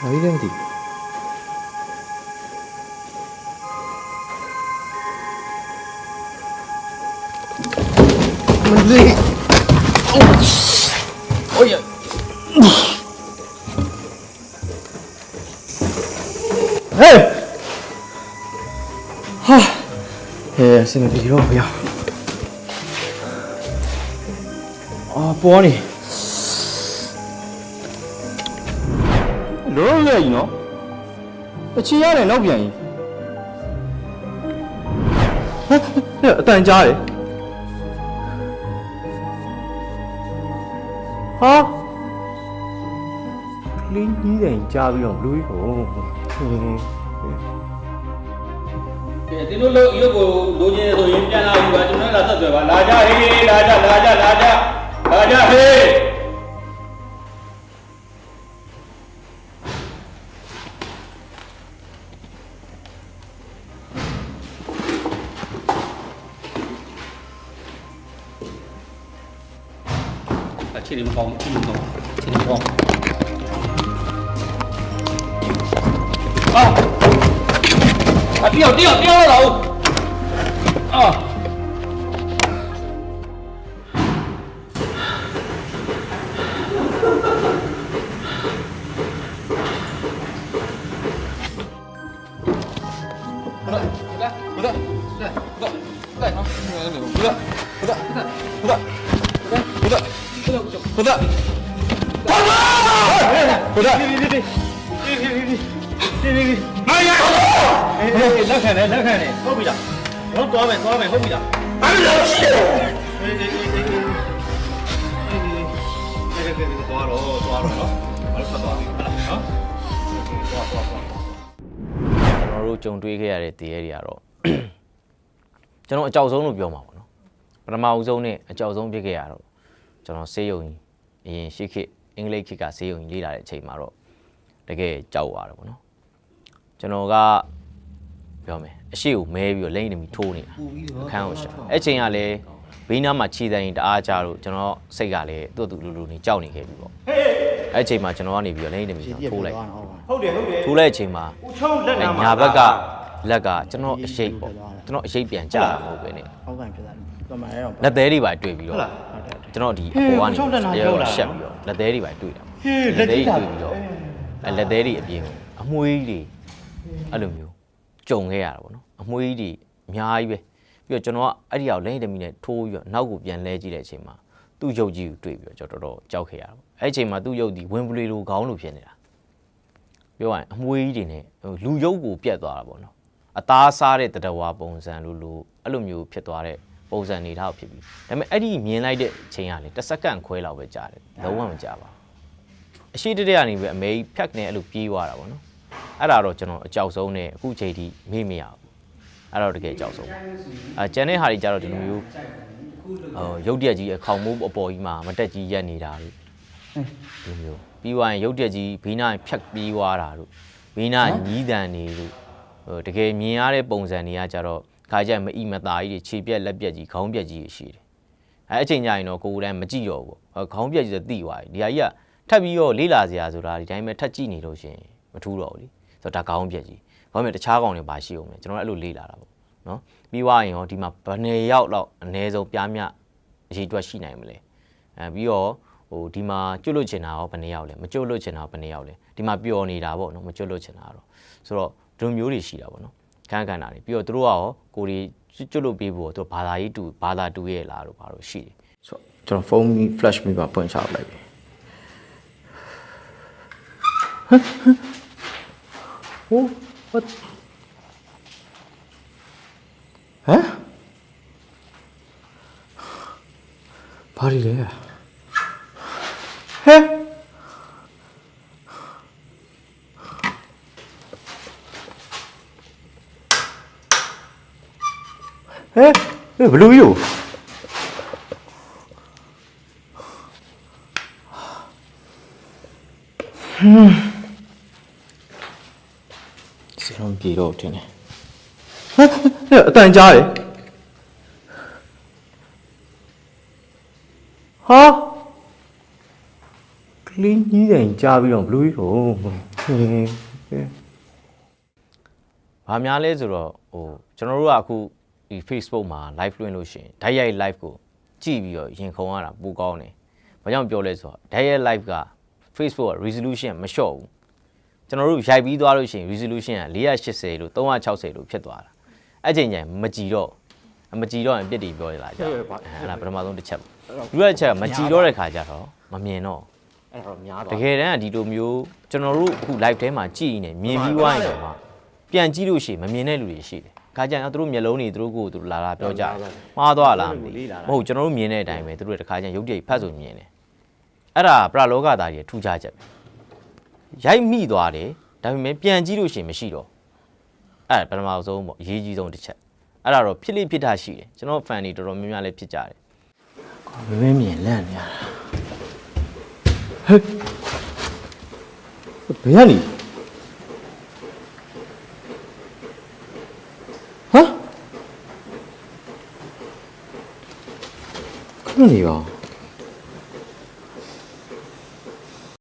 ဘာကြီးလဲမသိမလေးအိုးရဟဲ့ဟာဟဲ့စနေပြီတော့ဗျာပေါ်နေလုံးလဲကြီးနော်အချီရတယ်နောက်ပြန်ကြီးဟဲ့အတန်ကြားတယ်ဟာလင်းကြီးတယ်ကြားပြီးတော့လူကြီးကိုဒီလိုလို့ရုပ်ကိုလိုချင်ဆိုရင်ပြန်လာပြီပါကျွန်တော်လာဆက်သွယ်ပါလာကြဟေးလာကြဟေးအခြေအနေမကောင်းဘူးအခြေအနေမကောင်းတယောက်တော့လက်ခံတယ်ဟုတ်ပြီလားတော့သွားမယ်ဟုတ်ပြီလားအဲ့လိုရှိတယ်သွားတော့နော်ဘာလို့ဆက်သွားပြီနော်ကျွန်တော်တို့ကြုံတွေ့ခဲ့ရတဲ့တရားတွေကတော့ကျွန်တော်အကြောက်ဆုံးလို့ပြောမှာပေါ့နော်ပထမဦးဆုံးနဲ့အကြောက်ဆုံးဖြစ်ခဲ့ရတော့ကျွန်တော်ဆေးရုံကြီးအရင်ရှိခေတ်အင်္ဂလိပ်ခေတ်ကဆေးရုံကြီးလေ့လာတဲ့အချိန်မှာတော့တကယ်ကြောက်ရတယ်ပေါ့နော်ကျွန်တော်ကပြောမယ်အရှိကိုမဲပြီးတော့လိမ့်နေပြီးထိုးနေတာအခန်းကိုရှာအဲ့ချိန်ကလည်းဘေးနားမှာခြေတိုင်းတအားကြတော့ကျွန်တော်စိတ်ကလည်းသူ့လူနေကြောက်နေခဲ့ပြီပေါ့အဲ့ချိန်မှာကျွန်တော်ကနေပြီးတော့လိမ့်နေပြီးထိုးလိုက်ဟုတ်တယ်ထိုးလိုက်အချိန်မှာညာဘက်ကလက်ကကျွန်တော်အရှိတ်ပေါ့ကျွန်တော်အရှိတ်ပြန်ကြာတာမဟုတ်ပဲနဲ့အောက်ကန်ဖြစ်တာပမာရောလက်သေးတွေပါတွေ့ပြီးတော့ကျွန်တော်ဒီအပေါ်ကနေရောရှက်ပြီးတော့လက်သေးတွေပါတွေ့တာလက်သေးတွေတွေ့ပြီးတော့လက်သေးတွေအပြင်အမွှေးတွေအဲ့လိုမျိုးကြုံခဲ့ရတာပေါ့နော်အမွှေးတွေအများကြီးပဲပြီးတော့ကျွန်တော်ကအဲ့ဒီအောင်လိမ့်တမီနဲ့ထိုးပြီးတော့နောက်ကိုပြန်လဲကြည့်တဲ့အချိန်မှာသူ့ရုပ်ကြီးကိုတွေ့ပြီးတော့ကျွန်တော်တော်တော်ကြောက်ခဲ့ရတာပေါ့အဲ့အချိန်မှာသူ့ရုပ်ဒီဝင်ပလီလိုခေါင်းလိုဖြစ်နေတာပြောရရင်အမွှေးတွေနဲ့လူရုပ်ကိုပြတ်သွားတာပေါ့နော်အသားစားတဲ့တတဝါပုံစံလိုအဲ့လိုမျိုးဖြစ်သွားတဲ့ပုံစံနေထားဖြစ်ပြီးဒါပေမဲ့အဲ့ဒီမြင်လိုက်တဲ့အချိန်ကလေတစ်စက္ကန့်ခွဲလောက်ပဲကြာတယ်လုံးဝမကြာပါဘူးအရှိတတဲ့ကနေပဲအမေဖြတ်နေအဲ့လိုပြေးသွားတာပေါ့နော်အဲ့ဒါတော့ကျွန်တော်အကြောက်ဆုံးနဲ့အခုချိန်ထိမေ့မရဘူးအဲ့တော့တကယ်အကြောက်ဆုံးကျန်တဲ့ဟာတွေကြတော့ဒီလိုမျိုးရုပ်တရက်ကြီးအခေါင်မိုးအပေါ်ကြီးမှာမတက်ကြီးရက်နေတာလို့ဒီမျိုးပြီးသွားရင်ရုပ်တရက်ကြီးဘေးနားဖြတ်ပြေးသွားတာလို့ဘေးနားညီးတန်နေလို့တကယ်မြင်ရတဲ့ပုံစံတွေကကြတော့ခါကျရင်မအီမသားကြီးတွေခြေပြက်လက်ပြက်ကြီးခေါင်းပြက်ကြီးရှိတယ်အဲ့အချိန်ကျရင်တော့ကိုယ်တိုင်မကြည့်တော့ဘူးခေါင်းပြက်ကြီးဆိုသိသွားပြီဒီဟာကြီးကထပ်ပြီးတော့လေးလာစရာဆိုတာဒီတိုင်းပဲထပ်ကြည့်နေလို့ရှင်မထူးတော့ဘူးလေဆိုတော့ဒါခေါင်းပြက်ကြီးဘာမှမတခြားကောင်တွေပါရှိအောင်လေကျွန်တော်အဲ့လိုလေးလာတာပေါ့နော်ပြီးသွားရင်ရောဒီမှာဘယ်နှစ်ယောက်လောက်အနည်းဆုံးပြားမြအရေးတွက်ရှိနိုင်မလဲပြီးတော့ဟိုဒီမှာကျွတ်လွတ်ချင်တာရောဘယ်နှစ်ယောက်လဲမကျွတ်လွတ်ချင်တာဘယ်နှစ်ယောက်လဲဒီမှာပျော်နေတာပေါ့နော်မကျွတ်လွတ်ချင်တာတော့ဆိုတော့ဒီလိုမျိုးတွေရှိတာပေါ့နော်ခန်းတာတွေပြီးတော့သူတို့ကရောကိုရီကျွတ်လွတ်ပေးဖို့သူဘာသာတူရဲ့လားတို့ဘာလို့ရှိတယ်ဆိုတော့ကျွန်တော်ဖုန်းမီ flash မီပါပွင့်ချလိုက်ပြီဟို what ဟမ်ဘာတွေလဲဟဲ့ဘလူးယူစေလုံးပြေတော့တင်တယ်ဟဲ့အတန်ကြားတယ်ဟာကလင်းကြီးတယ်ကြားပြီးတော့ဘလူးယူ ဘာများလဲဆိုတော့ဟိုကျွန်တော်တို့ကအခုဒီ Facebook မှာ live လွှင့်လို့ရှိရင်ဓာတ်ရိုက် live ကိုကြည့်ပြီးတော့ရင်ခုန်ရတာပိုကောင်းတယ်။ဘာကြောင့်ပြောလဲဆိုတော့ဓာတ်ရိုက် live က Facebook က resolution မလျှော့ဘူး။ကျွန်တော်တို့ရိုက်ပြီးသွားလို့ရှိရင် resolution က480လို့360လို့ဖြစ်သွားတာ။အဲ့ချိန်ကျရင်မကြည်တော့ရင်ပြစ်တီပြောရလားကြာ။အဲ့ဒါပထမဆုံးတစ်ချက်ပေါ့။ဒုတိယတစ်ချက်ကမကြည်တော့တဲ့ခါကျတော့မမြင်တော့ အဲ့ဒါတော့များသွား တကယ်တမ်းကဒီလိုမျိုးကျွန်တော်တို့အခု live ထဲမှာကြည်နေမြင်ပြီးွားရင်တော့ပြန်ကြည့်လို့ရှိရင်မမြင်တဲ့လူတွေရှိတယ်။ခါကျရင်သူတို့မျက်လုံးတွေသူတို့ကိုသူတို့လာပြောကြမှားသွားလားမသိမဟုတ်ကျွန်တော်တို့မြင်တဲ့အတိုင်းပဲသူတို့တခါကျရင်ရုပ်တရက်ဖတ်ဆိုမြင်တယ်။အဲ့ဒါပရလောကသားကြီးထူးခြားချက်ပဲ။ရိုက်မိသွားတယ်ဒါပေမဲ့ပြန်ကြည့်လို့ရှိရင်မရှိတော့အဲ့ပထမဆုံးပေါ့အရေးကြီးဆုံးတစ်ချက်အဲ့ဒါတော့ဖြစ်လိဖြစ်တာရှိတယ်ကျွန်တော် fan တွေတော်တော်များများလည်းဖြစ်ကြတယ်။မင်းမြင်လန့်နေရတာဟဲ့ဘယ်ရနေဟာခဏနေပါ